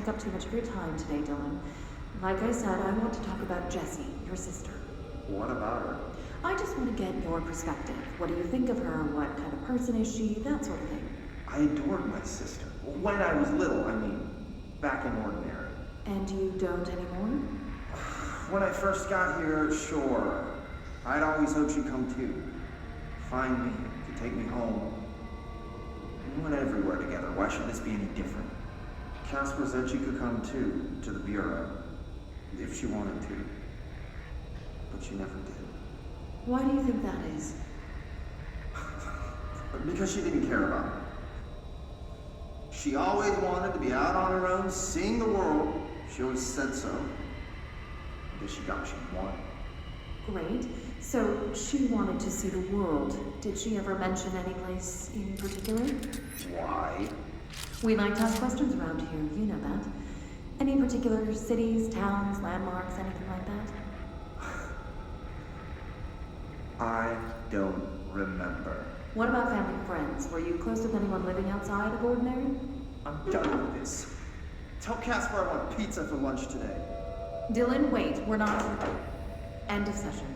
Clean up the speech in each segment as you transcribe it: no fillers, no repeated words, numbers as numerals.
take up too much of your time today, Dylan. Like I said, I want to talk about Jessie, your sister. What about her? I just want to get your perspective. What do you think of her? What kind of person is she? That sort of thing. I adored my sister. When I was little, I mean. Back in Ordinary. And you don't anymore? When I first got here, sure. I'd always hoped she'd come too. Find me, to take me home. We went everywhere together. Why should this be any different? Casper said she could come too, to the Bureau. If she wanted to. But she never did. Why do you think that is? Because she didn't care about me. She always wanted to be out on her own, seeing the world. She always said so. I guess she got what she wanted. Great. So she wanted to see the world. Did she ever mention any place in particular? Why? We like to ask questions around here, you know that. Any particular cities, towns, landmarks, anything like that? I don't remember. What about family and friends? Were you close with anyone living outside of Ordinary? I'm done with this. Tell Casper I want pizza for lunch today. Dylan, wait. We're not... End of session.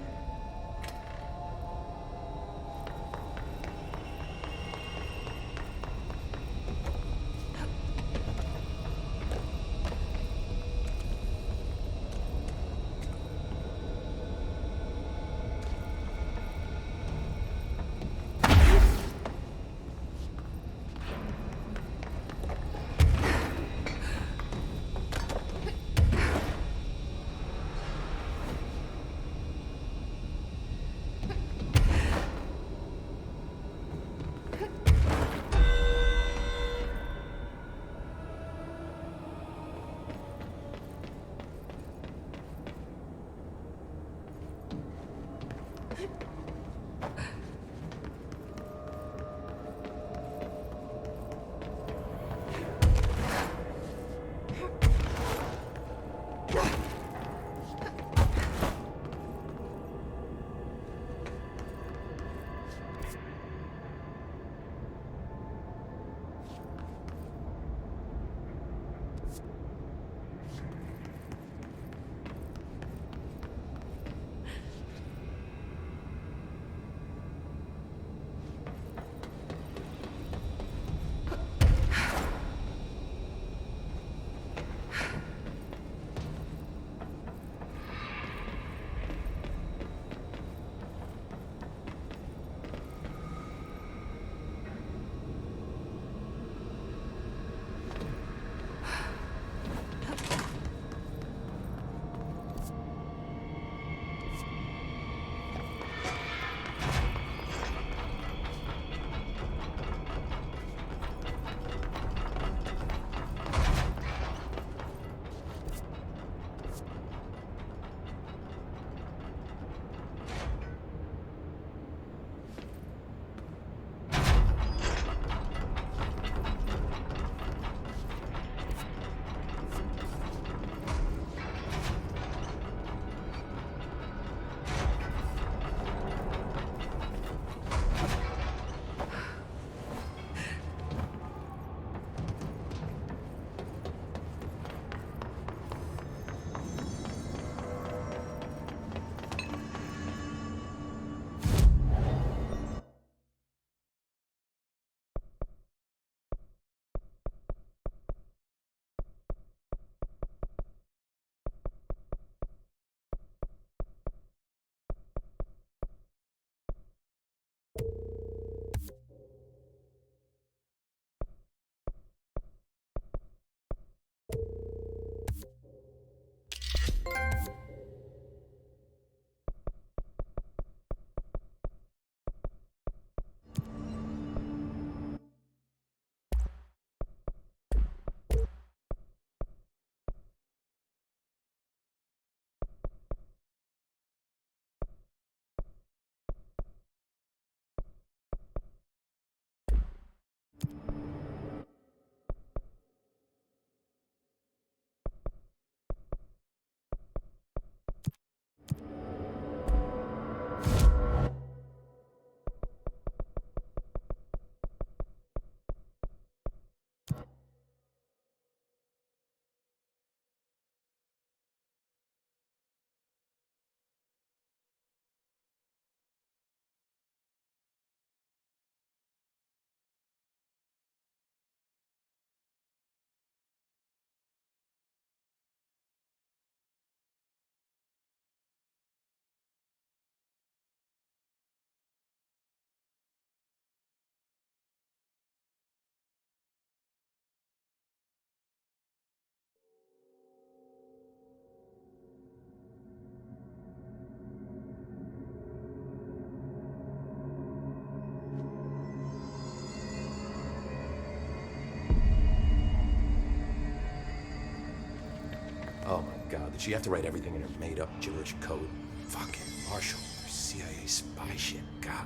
god, did she have to write everything in her made-up gibberish code? Fucking Marshall, there's CIA spy shit, god.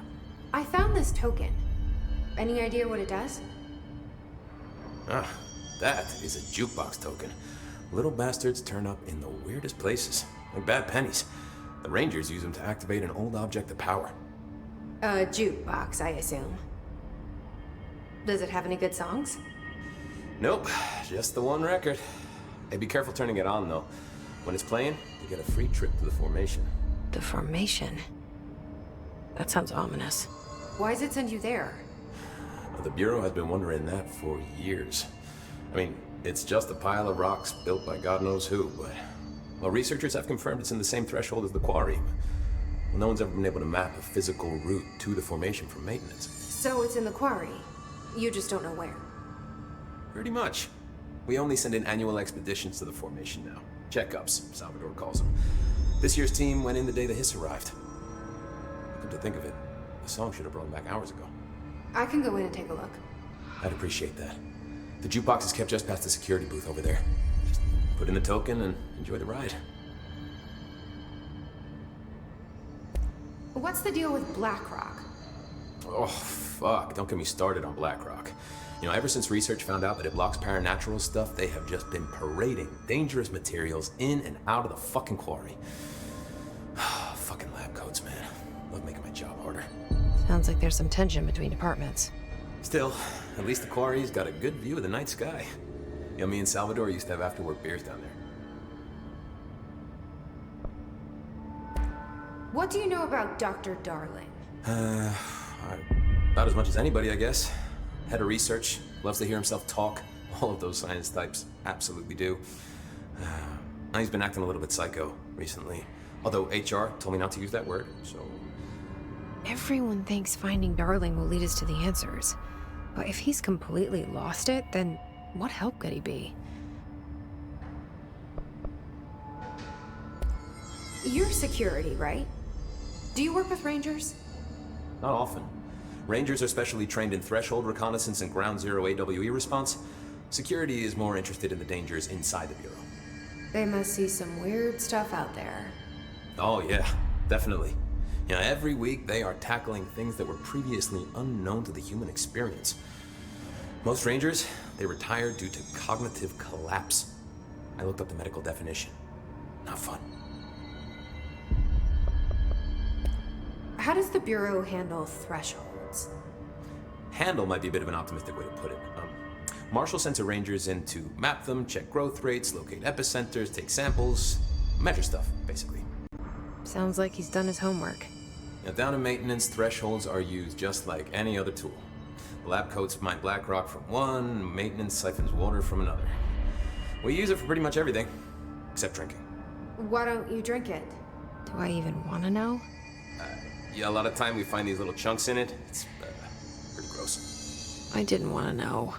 I found this token. Any idea what it does? Ah, that is a jukebox token. Little bastards turn up in the weirdest places, like bad pennies. The Rangers use them to activate an old object of power. A jukebox, I assume. Does it have any good songs? Nope, just the one record. Hey, be careful turning it on, though. When it's playing, you get a free trip to the formation. The formation? That sounds ominous. Why does it send you there? The Bureau has been wondering that for years. I mean, it's just a pile of rocks built by God knows who, but... Well, researchers have confirmed it's in the same threshold as the quarry. Well, no one's ever been able to map a physical route to the formation for maintenance. So it's in the quarry. You just don't know where. Pretty much. We only send in annual expeditions to the formation now. Checkups, Salvador calls them. This year's team went in the day the hiss arrived. Come to think of it, the song should have brought them back hours ago. I can go in and take a look. I'd appreciate that. The jukebox is kept just past the security booth over there. Just put in the token and enjoy the ride. What's the deal with BlackRock? Oh, fuck. Don't get me started on BlackRock. You know, ever since research found out that it blocks paranatural stuff, they have just been parading dangerous materials in and out of the fucking quarry. Fucking lab coats, man. Love making my job harder. Sounds like there's some tension between departments. Still, at least the quarry's got a good view of the night sky. You know, me and Salvador used to have after-work beers down there. What do you know about Dr. Darling? About as much as anybody, I guess. Head of research, loves to hear himself talk. All of those science types absolutely do. He's been acting a little bit psycho recently. Although HR told me not to use that word, so... Everyone thinks finding Darling will lead us to the answers. But if he's completely lost it, then what help could he be? You're security, right? Do you work with Rangers? Not often. Rangers are specially trained in threshold reconnaissance and ground zero AWE response. Security is more interested in the dangers inside the Bureau. They must see some weird stuff out there. Oh yeah, definitely. You know, every week they are tackling things that were previously unknown to the human experience. Most Rangers, they retire due to cognitive collapse. I looked up the medical definition. Not fun. How does the Bureau handle thresholds? Handle might be a bit of an optimistic way to put it. Marshall sends her Rangers in to map them, check growth rates, locate epicenters, take samples, measure stuff, basically. Sounds like he's done his homework. Now, down in maintenance, thresholds are used just like any other tool. The lab coats mine black rock from one, maintenance siphons water from another. We use it for pretty much everything, except drinking. Why don't you drink it? Do I even want to know? Yeah, a lot of time we find these little chunks in it. It's pretty gross. I didn't want to know.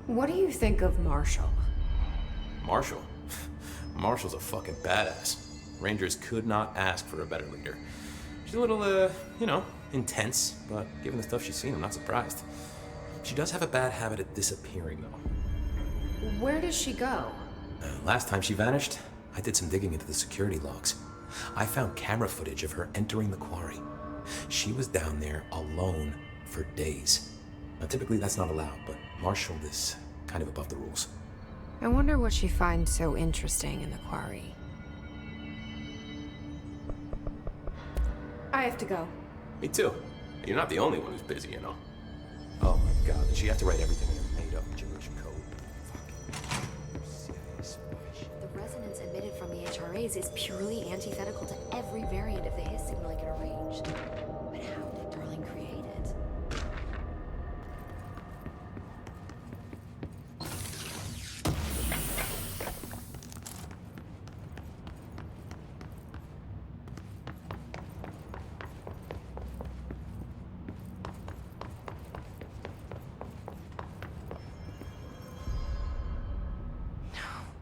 What do you think of Marshall? Marshall? Marshall's a fucking badass. Rangers could not ask for a better leader. She's a little, intense, but given the stuff she's seen, I'm not surprised. She does have a bad habit of disappearing, though. Where does she go? Last time she vanished, I did some digging into the security logs. I found camera footage of her entering the quarry. She was down there alone for days. Now, typically that's not allowed, but Marshall is kind of above the rules. I wonder what she finds so interesting in the quarry. I have to go. Me too. You're not the only one who's busy, you know. Oh my god, did she have to write everything in her made-up gibberish code? The resonance emitted from the HRAs is purely antithetical to every variant of the hiss signal I can arrange. But how did Darling create it?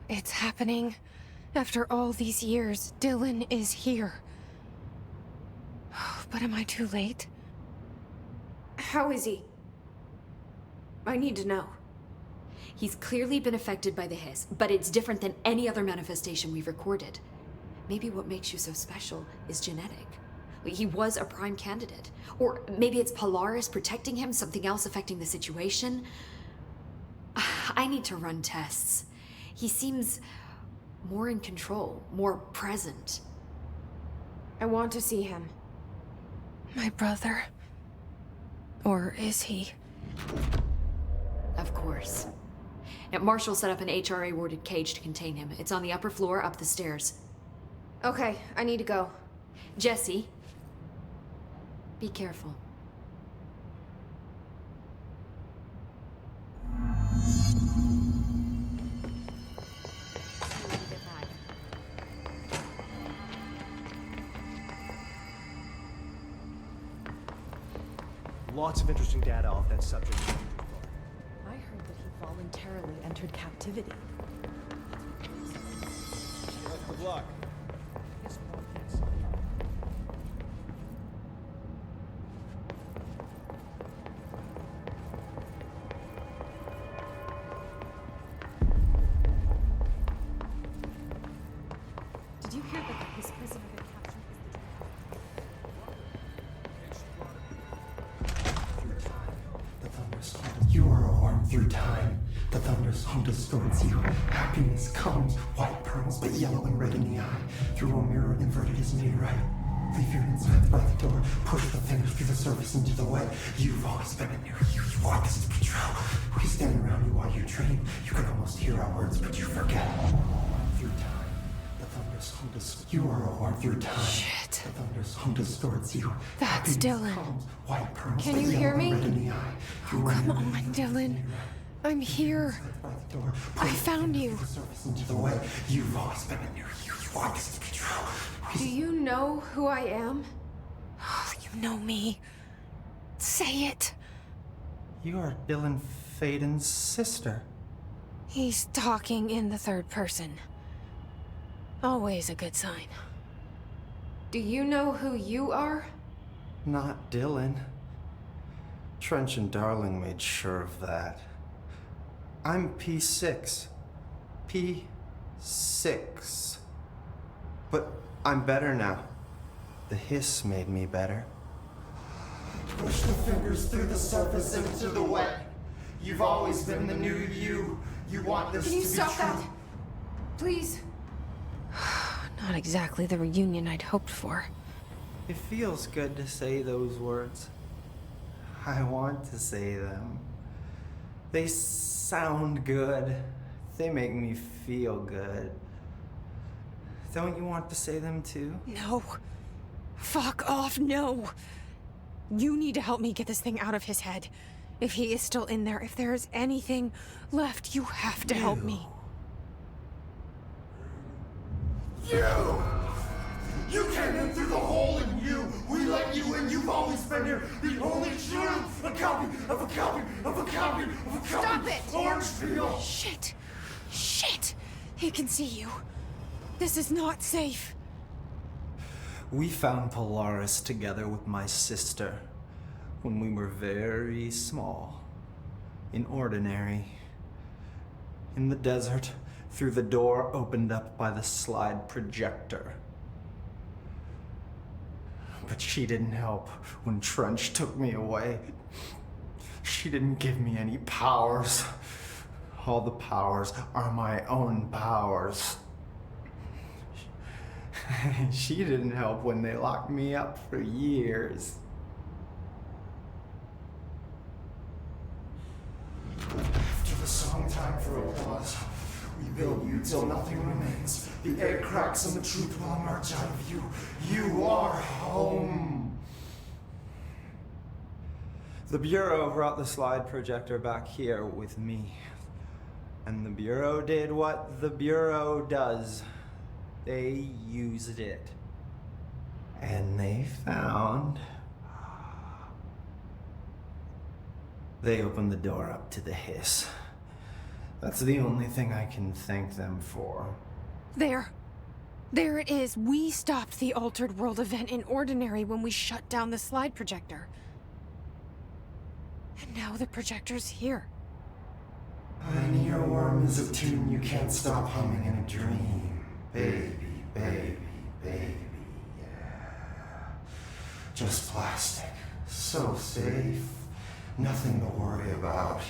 It's happening. After all these years, Dylan is here. But am I too late? How is he? I need to know. He's clearly been affected by the hiss, but it's different than any other manifestation we've recorded. Maybe what makes you so special is genetic. He was a prime candidate. Or maybe it's Polaris protecting him, something else affecting the situation. I need to run tests. He seems more in control, more present. I want to see him. My brother. Or is he? Of course. Now, Marshall set up an HRA-warded cage to contain him. It's on the upper floor, up the stairs. Okay, I need to go. Jesse, be careful. Lots of interesting data off that subject. I heard that he voluntarily entered captivity. Good luck. Did you hear that his prisoner got captured The thunders hunt. You are a worm through time. The thunders hunt distorts you. Happiness comes, white pearls, but yellow and red in the eye. Through a mirror, inverted is made right. Leave your insides by the door. Push the fingers through the surface into the way. You've always been in there. You want this to patrol. We stand around you while you dream. You can almost hear our words, but you forget. Through time. The thunders hunt distorts. You are a worm through time. Shit. The thunders hunt distorts you. That's Happiness Dylan. comes, white pearls, Can but you yellow hear and me? red in the eye. Through a Come mirror, on, Dylan. I'm here. I found you. Into the way. You've always been in there. You want this to control. Do you know who I am? You know me. Say it. You are Dylan Faden's sister. He's talking in the third person. Always a good sign. Do you know who you are? Not Dylan. Trench and Darling made sure of that. I'm P6. P6. But I'm better now. The hiss made me better. Push the fingers through the surface into the wet. You've always been the new you. You want this Can you to be stop true. that? Please. Not exactly the reunion I'd hoped for. It feels good to say those words. I want to say them. They sound good. They make me feel good. Don't you want to say them too? No. Fuck off, no. You need to help me get this thing out of his head. If he is still in there, if there is anything left, you have to help me. You! You came in through the hole in you! We let you in, you've always been here! The only truth! A copy of a copy of a copy of a copy! Stop it! Orange peel! Shit. Shit. He can see you. This is not safe. We found Polaris together with my sister when we were very small, in Ordinary, in the desert, through the door opened up by the slide projector. But she didn't help when Trench took me away. She didn't give me any powers. All the powers are my own powers. She didn't help when they locked me up for years. After the song time for applause, we build you till nothing remains. The egg cracks and the truth will emerge out of you. You are home. The Bureau brought the slide projector back here with me. And the Bureau did what the Bureau does. They used it. And they found... They opened the door up to the hiss. That's the only thing I can thank them for. There. There it is. We stopped the Altered World event in Ordinary when we shut down the slide projector. And now the projector's here. An earworm is a tune you can't stop humming in a dream. Baby, baby, baby, yeah. Just plastic, so safe, nothing to worry about.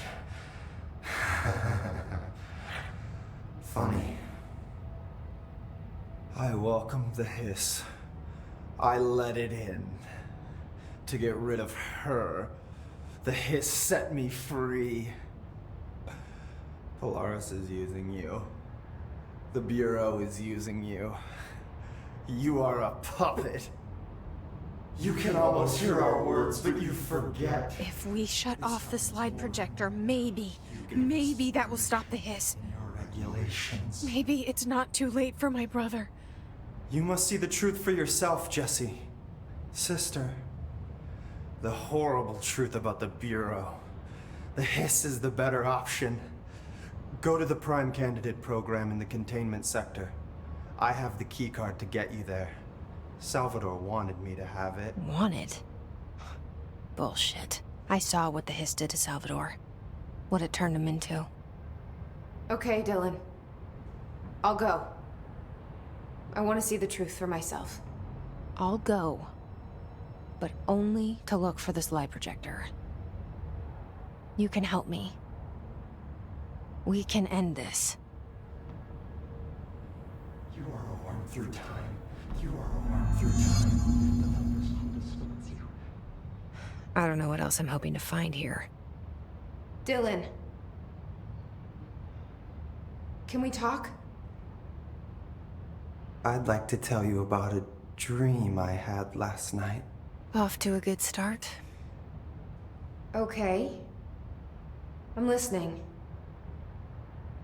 Funny. I welcomed the hiss. I let it in. To get rid of her. The hiss set me free. Polaris is using you. The Bureau is using you. You are a puppet. You can almost hear our words, but you forget. If we shut off the slide projector, maybe that will stop the hiss. Your regulations. Maybe it's not too late for my brother. You must see the truth for yourself, Jessie. Sister. The horrible truth about the Bureau. The hiss is the better option. Go to the Prime Candidate program in the containment sector. I have the keycard to get you there. Salvador wanted me to have it. Wanted? Bullshit. I saw what the hiss did to Salvador. What it turned him into. Okay, Dylan. I'll go. I want to see the truth for myself. I'll go. But only to look for the slide projector. You can help me. We can end this. You are a worm through time. You are a worm through time. The numbers understood you. I don't know what else I'm hoping to find here. Dylan. Can we talk? I'd like to tell you about a dream I had last night. Off to a good start. Okay. I'm listening.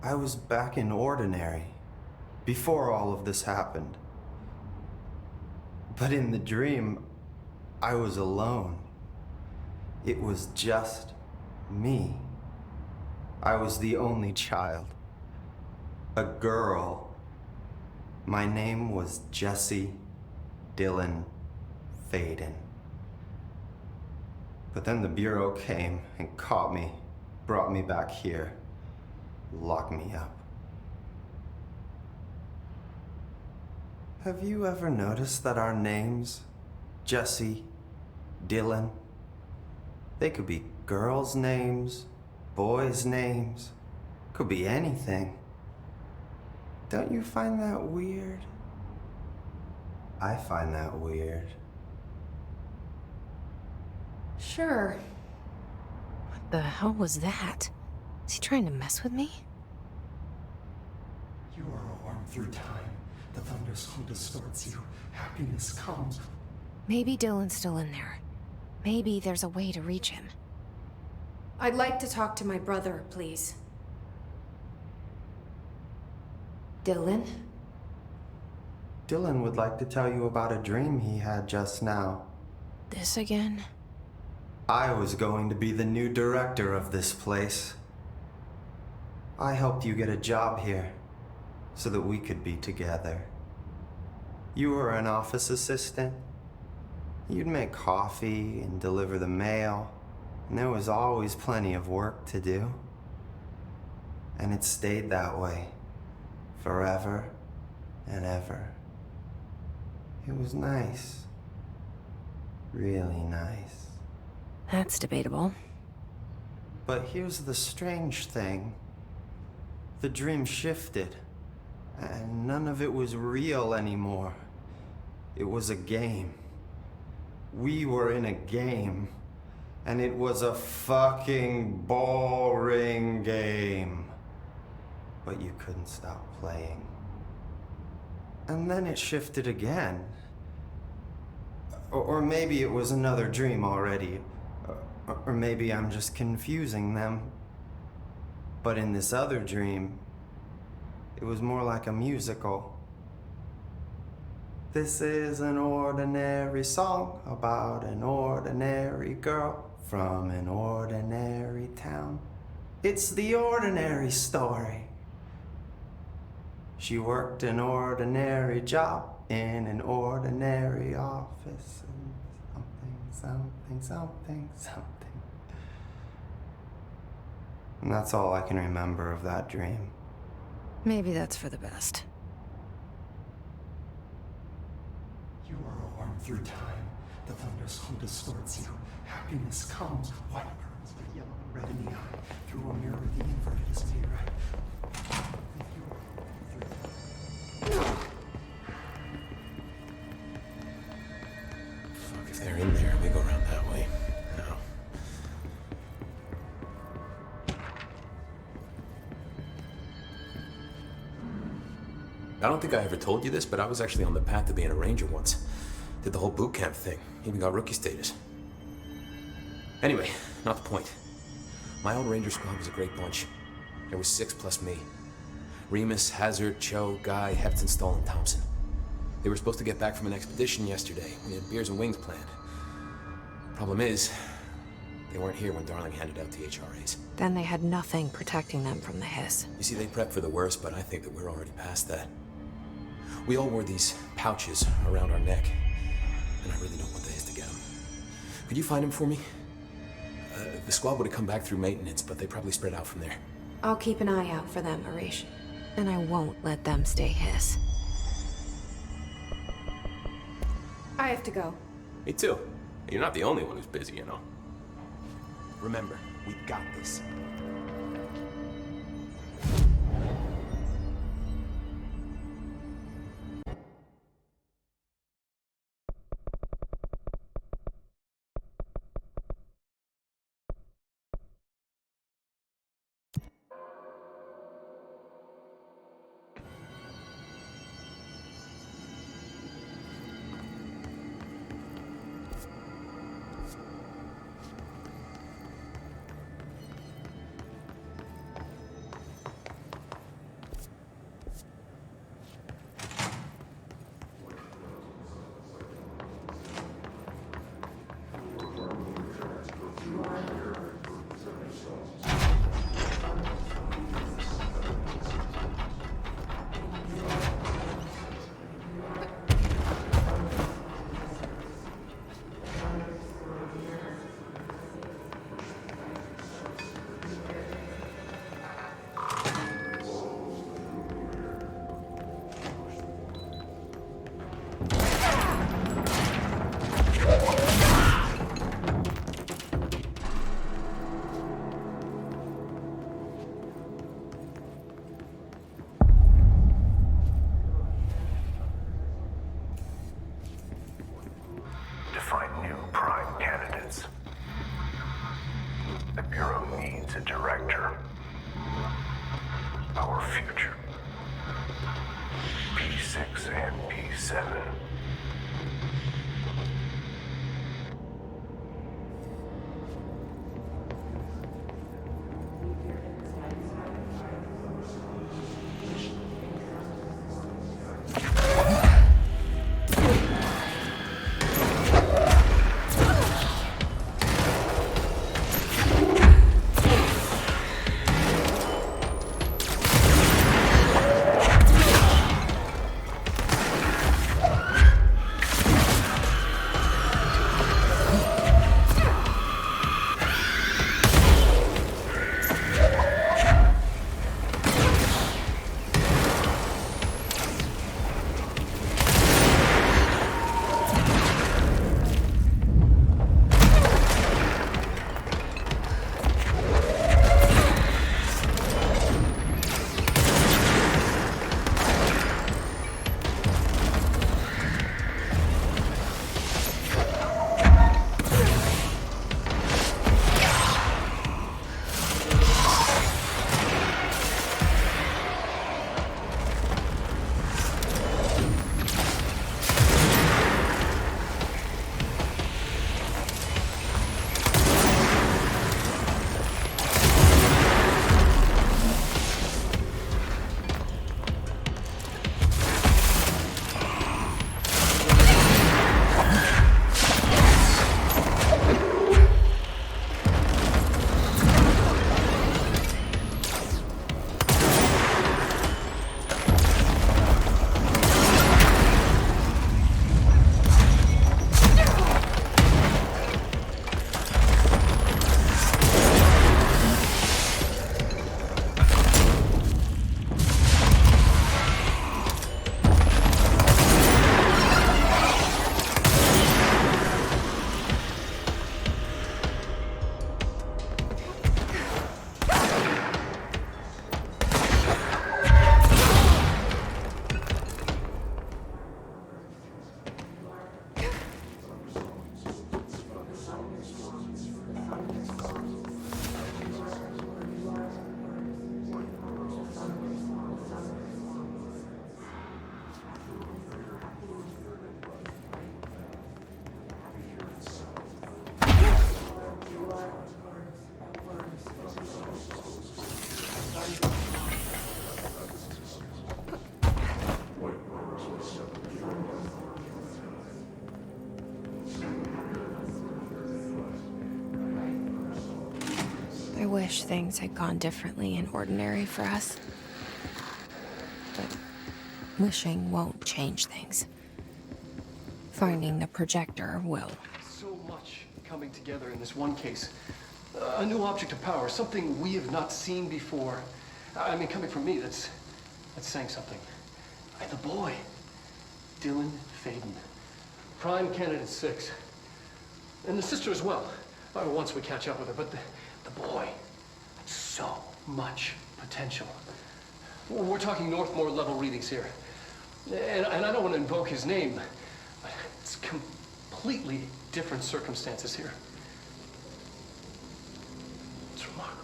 I was back in Ordinary, before all of this happened. But in the dream, I was alone. It was just me. I was the only child. A girl. My name was Jesse Dylan Faden. But then the Bureau came and caught me, brought me back here, locked me up. Have you ever noticed that our names, Jesse, Dylan, they could be girls' names, boys' names, could be anything. Don't you find that weird? I find that weird. Sure. What the hell was that? Is he trying to mess with me? You are a worm through time. The thunderstorm distorts you. Happiness comes. Maybe Dylan's still in there. Maybe there's a way to reach him. I'd like to talk to my brother, please. Dylan? Dylan would like to tell you about a dream he had just now. This again? I was going to be the new director of this place. I helped you get a job here, so that we could be together. You were an office assistant. You'd make coffee and deliver the mail, and there was always plenty of work to do. And it stayed that way, forever and ever. It was nice. Really nice. That's debatable. But here's the strange thing. The dream shifted, and none of it was real anymore. It was a game. We were in a game, and it was a fucking boring game. But you couldn't stop playing. And then it shifted again. Or maybe it was another dream already. Or maybe I'm just confusing them. But in this other dream, it was more like a musical. This is an ordinary song about an ordinary girl from an ordinary town. It's the ordinary story. She worked an ordinary job in an ordinary office. And something. And that's all I can remember of that dream. Maybe that's for the best. You are a worm through time. The thunderstorm distorts you. Happiness comes, white pearls, but yellow and red in the eye. Through a mirror, the inverted is made right. If you are a worm through time. Fuck, if they're in there, we go around that way. No. I don't think I ever told you this, but I was actually on the path to being a ranger once. Did the whole boot camp thing. Even got rookie status. Anyway, not the point. My old ranger squad was a great bunch. There was 6 plus me. Remus, Hazard, Cho, Guy, Heptonstall, and Thompson. They were supposed to get back from an expedition yesterday. We had beers and wings planned. Problem is, they weren't here when Darling handed out the HRAs. Then they had nothing protecting them from the hiss. You see, they prepped for the worst, but I think that we're already past that. We all wore these pouches around our neck, and I really don't want the hiss to get them. Could you find them for me? The squad would have come back through maintenance, but they probably spread out from there. I'll keep an eye out for them, Arish. And I won't let them stay hiss. I have to go. Me too. You're not the only one who's busy, you know. Remember, we've got this. I wish things had gone differently in Ordinary for us. But wishing won't change things. Finding the projector will. So much coming together in this one case. A new object of power, something we have not seen before. I mean, coming from me, that's saying something. And the boy, Dylan Faden, prime candidate 6. And the sister as well, once we catch up with her. But the boy, so much potential. We're talking Northmore level readings here. And I don't want to invoke his name, but it's completely different circumstances here. It's remarkable.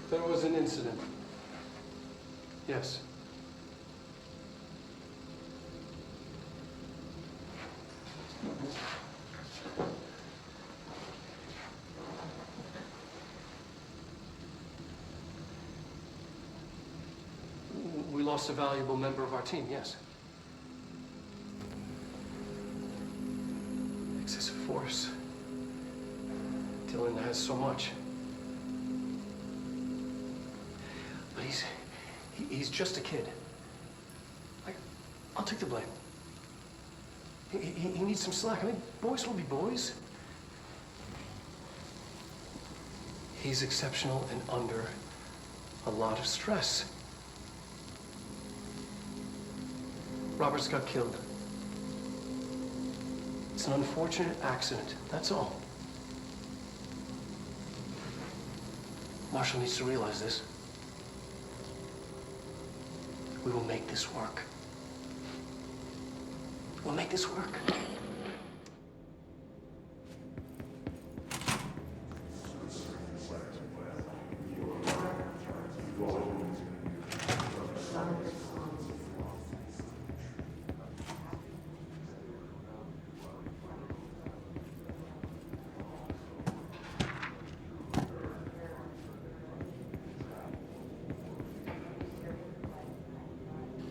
There was an incident. Yes. We lost a valuable member of our team, yes. Excessive force. Dylan has so much. But he's just a kid. I'll take the blame. He needs some slack. I mean, boys will be boys. He's exceptional and under a lot of stress. Roberts got killed. It's an unfortunate accident, that's all. Marshall needs to realize this. We will make this work. We'll make this work.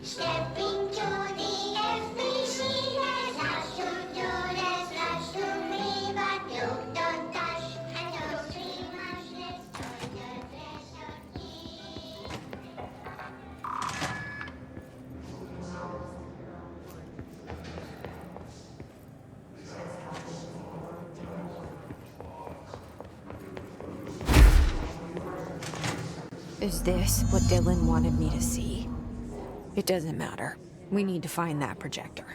Step into the FBC, there's lots to do, there's lots to read, but don't dash and don't dream much, let's join the dress of tea. Is this what Dylan wanted me to see? It doesn't matter. We need to find that projector.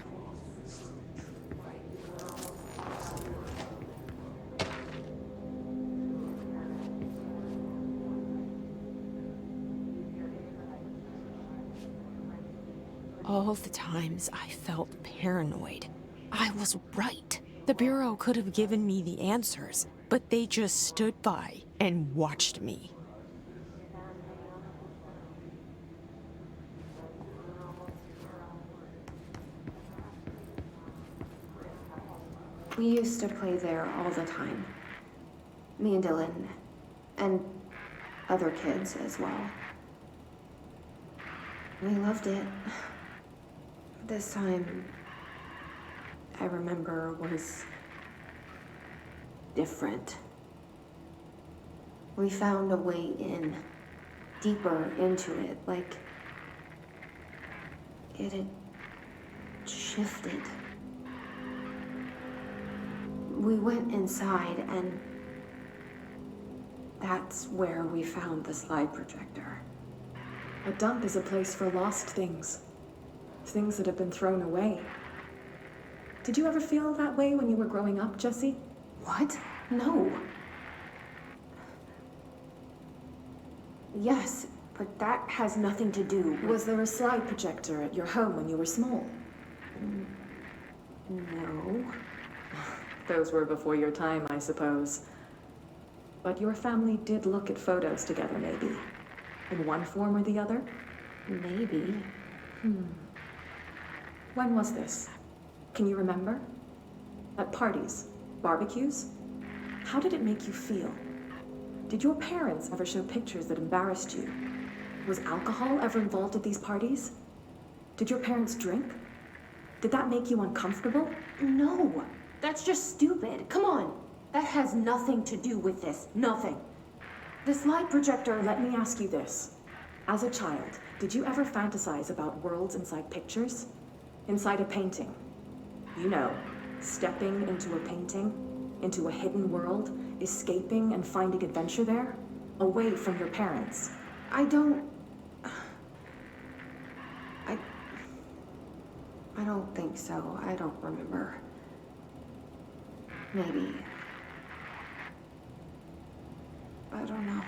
All the times I felt paranoid, I was right. The Bureau could have given me the answers, but they just stood by and watched me. We used to play there all the time. Me and Dylan, and other kids as well. We loved it. This time, I remember, was different. We found a way in, deeper into it, like it had shifted. We went inside, and that's where we found the slide projector. A dump is a place for lost things. Things that have been thrown away. Did you ever feel that way when you were growing up, Jesse? What? No. Yes, but that has nothing to do with... Was there a slide projector at your home when you were small? No. Those were before your time, I suppose. But your family did look at photos together, maybe. In one form or the other? Maybe. When was this? Can you remember? At parties? Barbecues? How did it make you feel? Did your parents ever show pictures that embarrassed you? Was alcohol ever involved at these parties? Did your parents drink? Did that make you uncomfortable? No, that's just stupid. Come on. That has nothing to do with this. Nothing. This light projector, let me ask you this. As a child, did you ever fantasize about worlds inside pictures? Inside a painting? You know, stepping into a painting, into a hidden world, escaping and finding adventure there, away from your parents. I don't think so. I don't remember. Maybe. I don't know.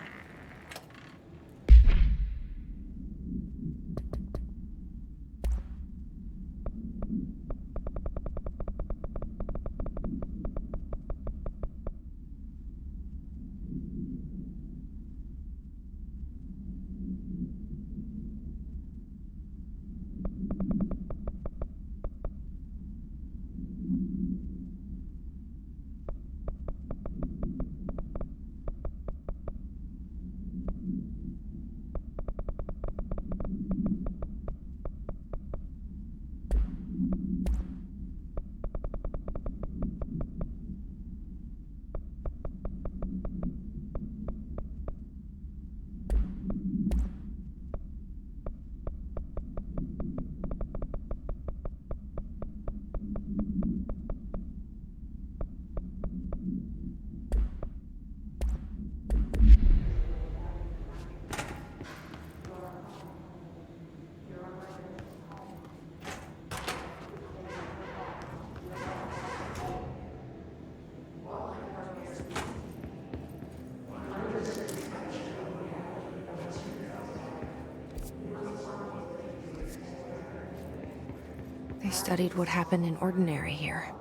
They studied what happened in Ordinary here.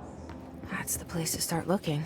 That's the place to start looking.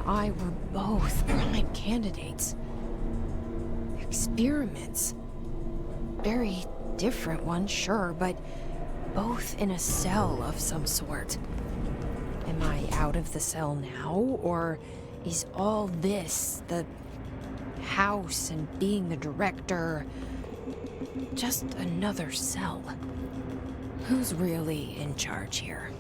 I were both prime candidates. Experiments. Very different ones, sure, but both in a cell of some sort. Am I out of the cell now, or is all this, the house and being the director, just another cell? Who's really in charge here?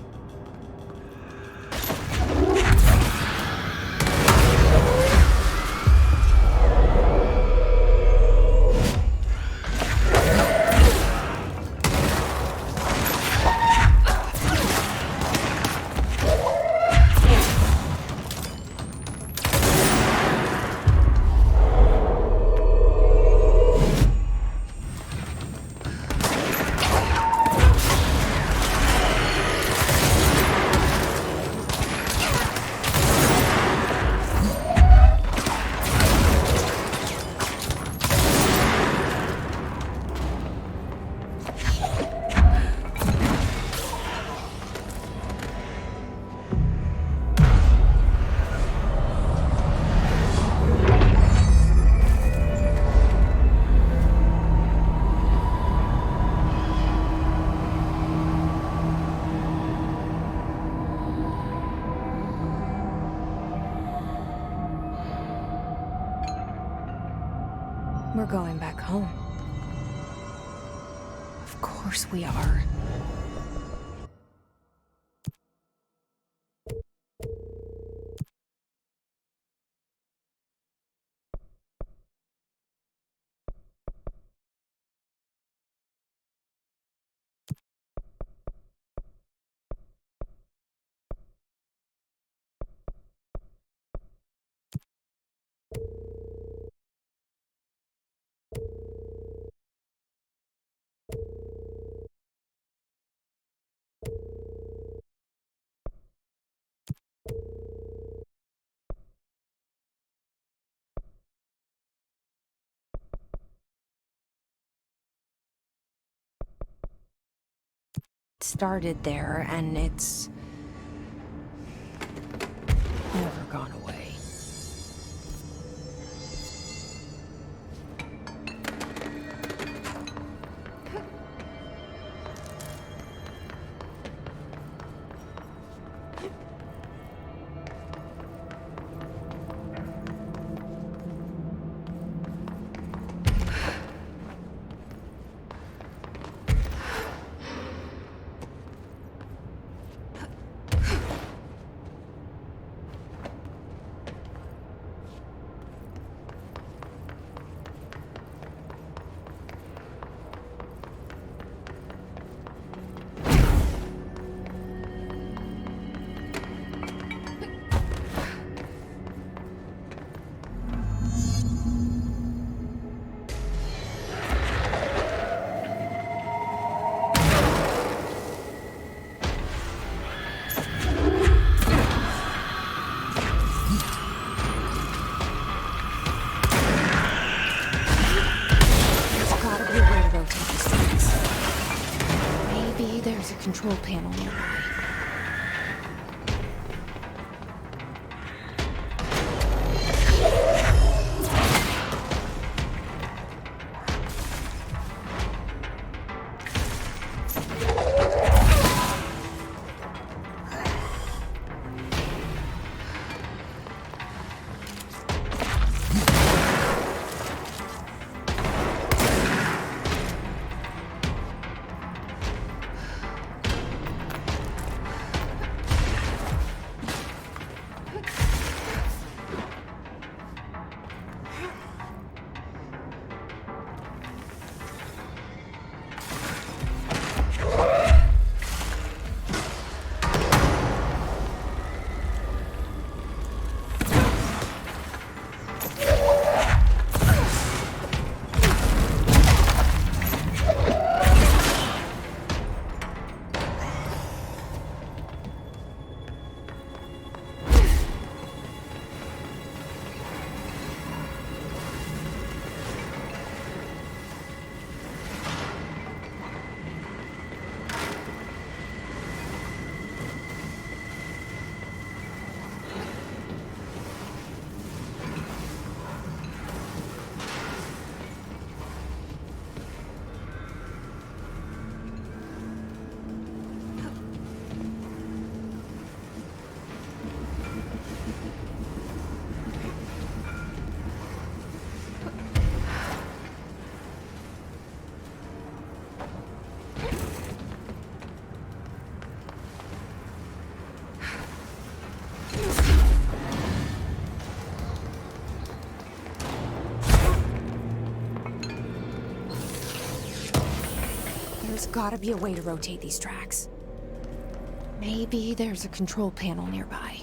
back home. Of course we are. Started there, and it's never gone away. Control panel nearby. There's gotta be a way to rotate these tracks. Maybe there's a control panel nearby.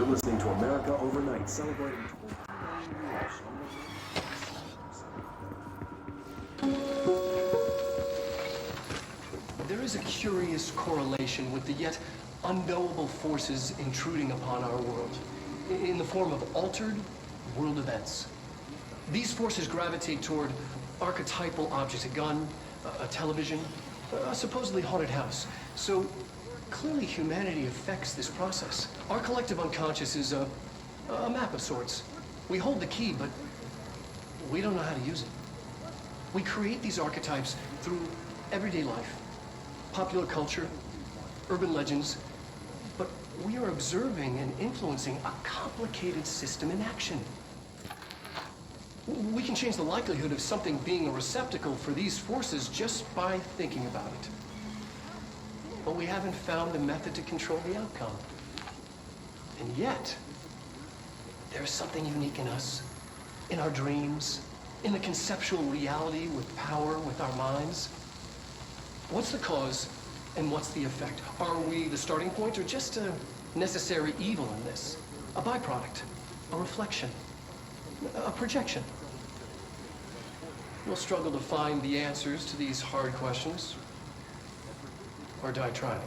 You're listening to America Overnight, celebrating 20 years. There is a curious correlation with the yet unknowable forces intruding upon our world in the form of altered world events. These forces gravitate toward archetypal objects, a gun, a television, a supposedly haunted house. So clearly humanity affects this process. Our collective unconscious is a map of sorts. We hold the key, but we don't know how to use it. We create these archetypes through everyday life, popular culture, urban legends, but we are observing and influencing a complicated system in action. We can change the likelihood of something being a receptacle for these forces just by thinking about it. But we haven't found a method to control the outcome. And yet, there's something unique in us, in our dreams, in the conceptual reality with power, with our minds. What's the cause and what's the effect? Are we the starting point or just a necessary evil in this? A byproduct, a reflection, a projection? We'll struggle to find the answers to these hard questions, or die trying.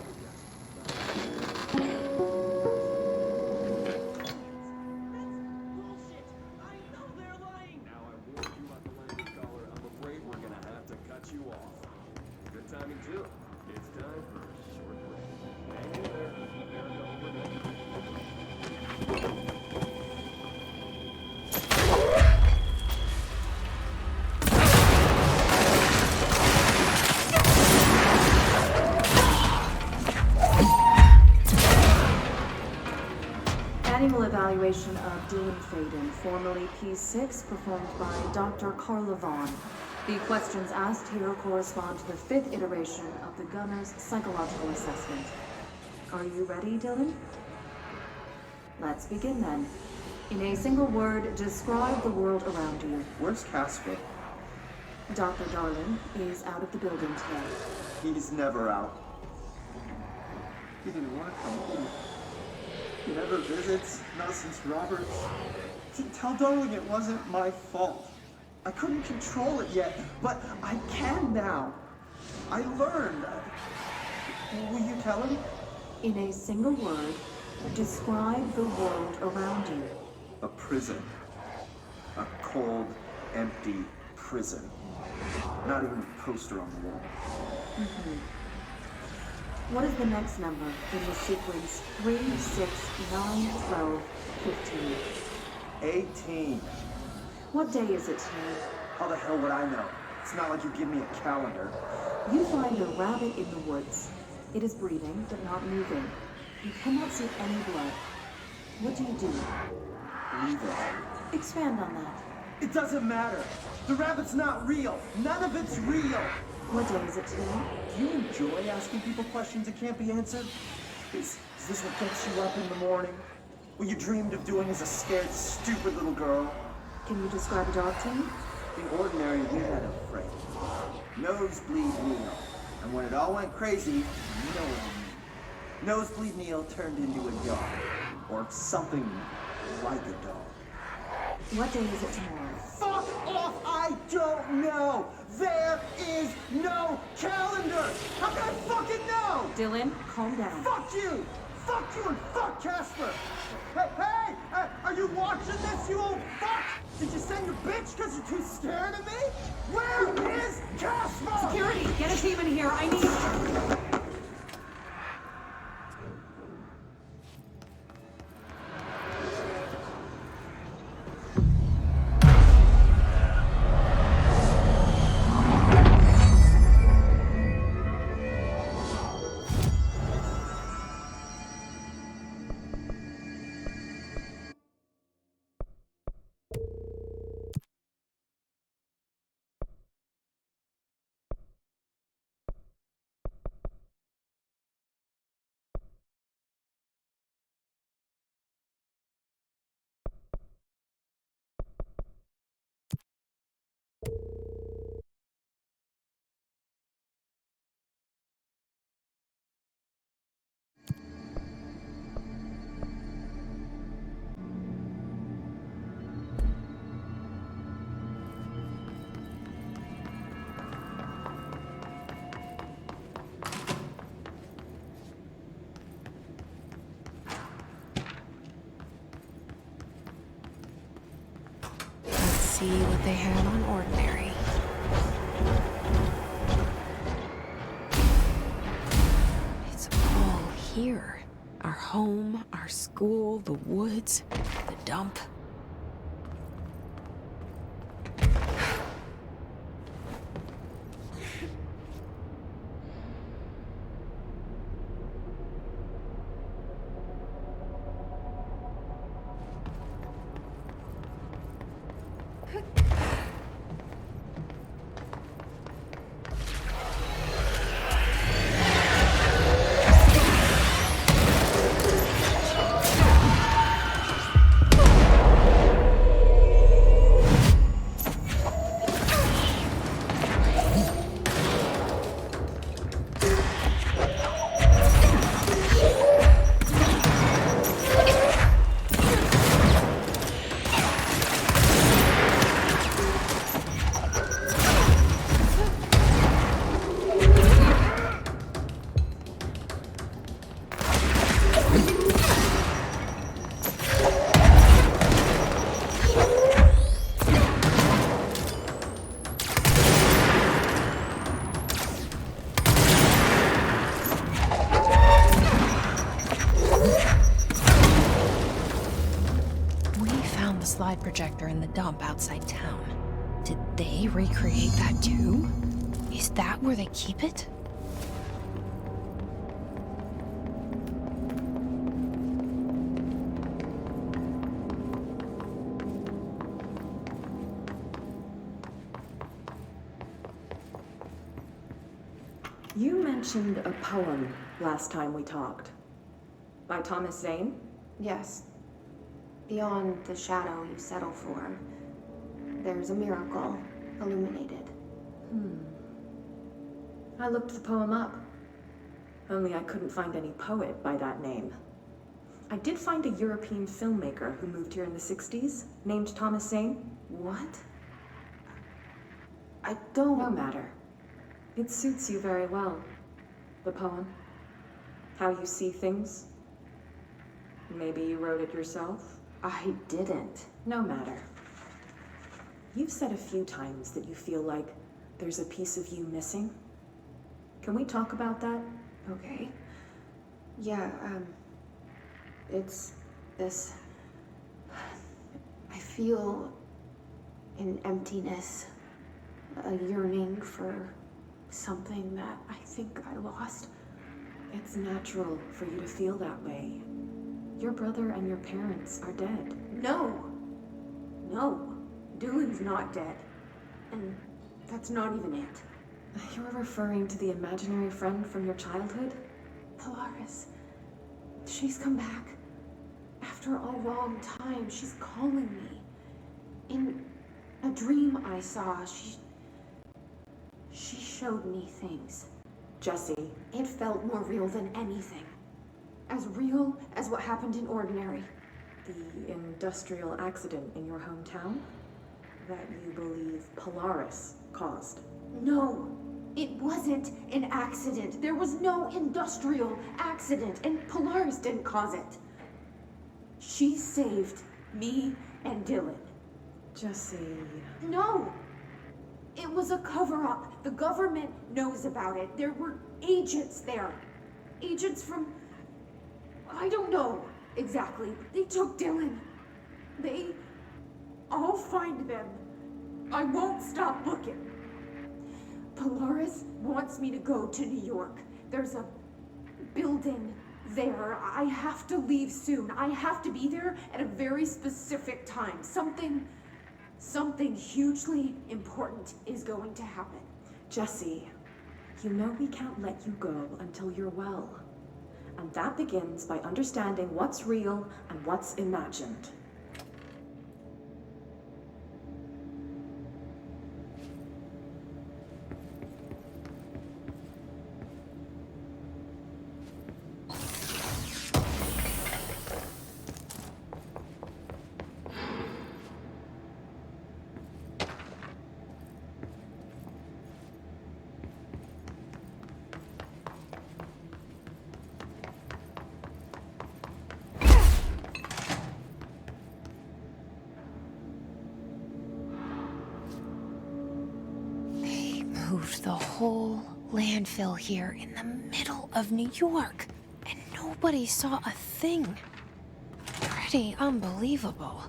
Annual evaluation of Dean Faden, formerly P6, performed by Dr. Carla Vaughn. The questions asked here correspond to the 5th iteration of the Gunner's psychological assessment. Are you ready, Dylan? Let's begin then. In a single word, describe the world around you. Where's Casper? Dr. Darlin is out of the building today. He's never out. He didn't want to come home. He never visits, not since Roberts. Tell Darling it wasn't my fault. I couldn't control it yet, but I can now. I learned. Will you tell him? In a single word, describe the world around you. A prison. A cold, empty prison. Not even a poster on the wall. What is the next number in the sequence 3, 6, 9, 12, 15? 18. What day is it today? How the hell would I know? It's not like you give me a calendar. You find a rabbit in the woods. It is breathing, but not moving. You cannot see any blood. What do you do? Leave it. Expand on that. It doesn't matter. The rabbit's not real. None of it's real. What day is it today? Do you enjoy asking people questions that can't be answered? Is this what gets you up in the morning? What you dreamed of doing as a scared, stupid little girl? Can you describe a dog to me? The ordinary, we had a friend. Nosebleed Neil. And when it all went crazy, you know what I mean. Nosebleed Neil turned into a dog. Or something like a dog. What day is it tomorrow? Fuck off! I don't know! There is no calendar! How can I fucking know? Dylan, calm down. Fuck you! Fuck you and fuck Casper! Hey! Are you watching this, you old fuck? Did you send your bitch because you're too scared of me? Where is Casper? Security, get a team in here. I need... see what they had on Ordinary. It's all here. Our home, our school, the woods, the dump. Slide projector in the dump outside town. Did they recreate that too? Is that where they keep it? You mentioned a poem last time we talked. By Thomas Zane? Yes. Beyond the shadow you settle for, there's a miracle illuminated. I looked the poem up. Only I couldn't find any poet by that name. I did find a European filmmaker who moved here in the 60s, named Thomas Zane. What? I don't... No matter. It suits you very well. The poem. How you see things. Maybe you wrote it yourself. I didn't. No matter. You've said a few times that you feel like there's a piece of you missing. Can we talk about that? Okay. Yeah, it's this... I feel an emptiness, a yearning for something that I think I lost. It's natural for you to feel that way. Your brother and your parents are dead. No. Dylan's not dead. And that's not even it. You're referring to the imaginary friend from your childhood? Polaris. She's come back. After a long time, she's calling me. In a dream I saw, she showed me things. Jesse. It felt more real than anything. As real as what happened in Ordinary. The industrial accident in your hometown? That you believe Polaris caused? No, it wasn't an accident. There was no industrial accident, and Polaris didn't cause it. She saved me and Dylan. Jesse... No! It was a cover-up. The government knows about it. There were agents there. Agents from... I don't know exactly. They took Dylan. I'll find them. I won't stop looking. Polaris wants me to go to New York. There's a building there. I have to leave soon. I have to be there at a very specific time. Something hugely important is going to happen. Jesse, you know we can't let you go until you're well. And that begins by understanding what's real and what's imagined. moved the whole landfill here in the middle of New York, and nobody saw a thing. Pretty unbelievable.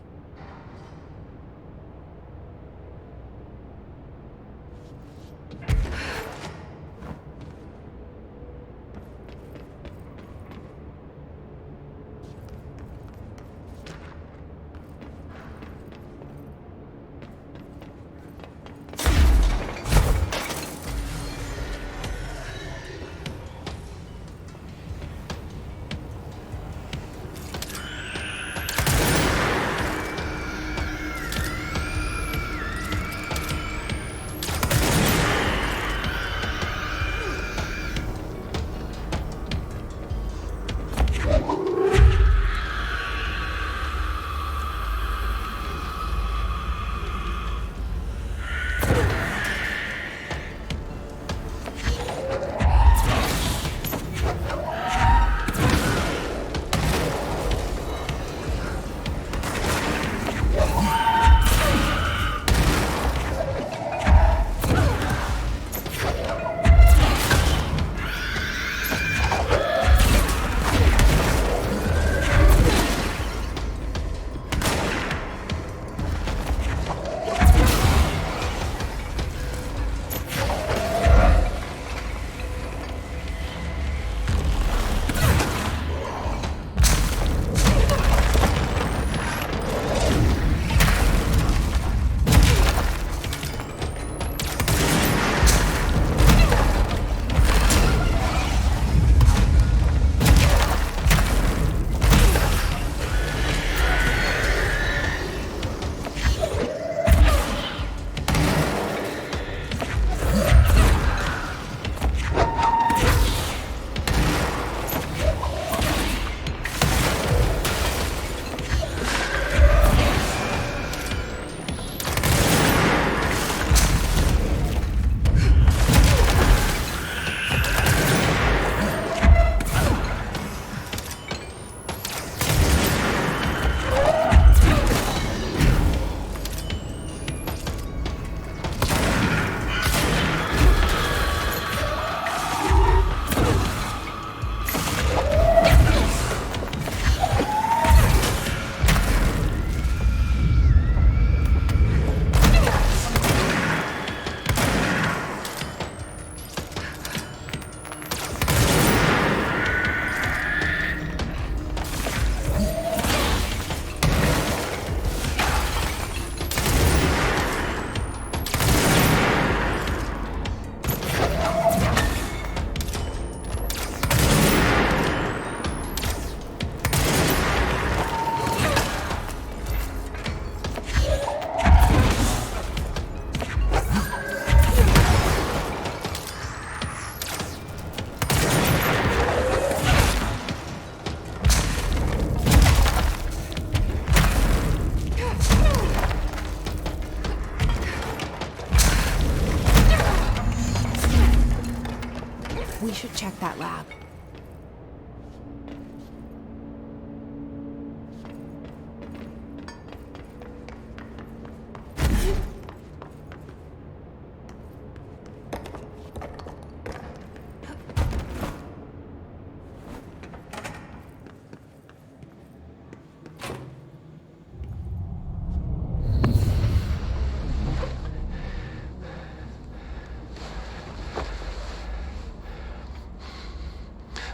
We should check that lab.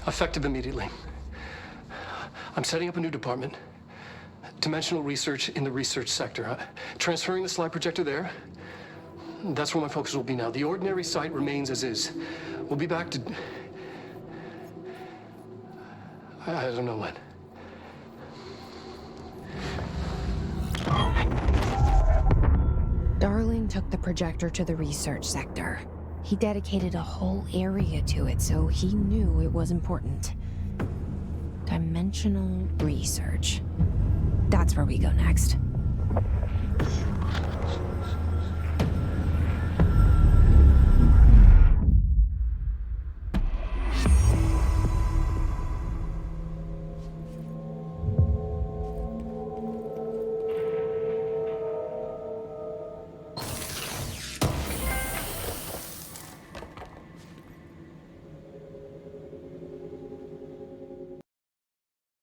Effective immediately. I'm setting up a new department. Dimensional research in the research sector. Transferring the slide projector there. That's where my focus will be now. The ordinary site remains as is. We'll be back to... I don't know when. Darling took the projector to the research sector. He dedicated a whole area to it, so he knew it was important. Dimensional research. That's where we go next.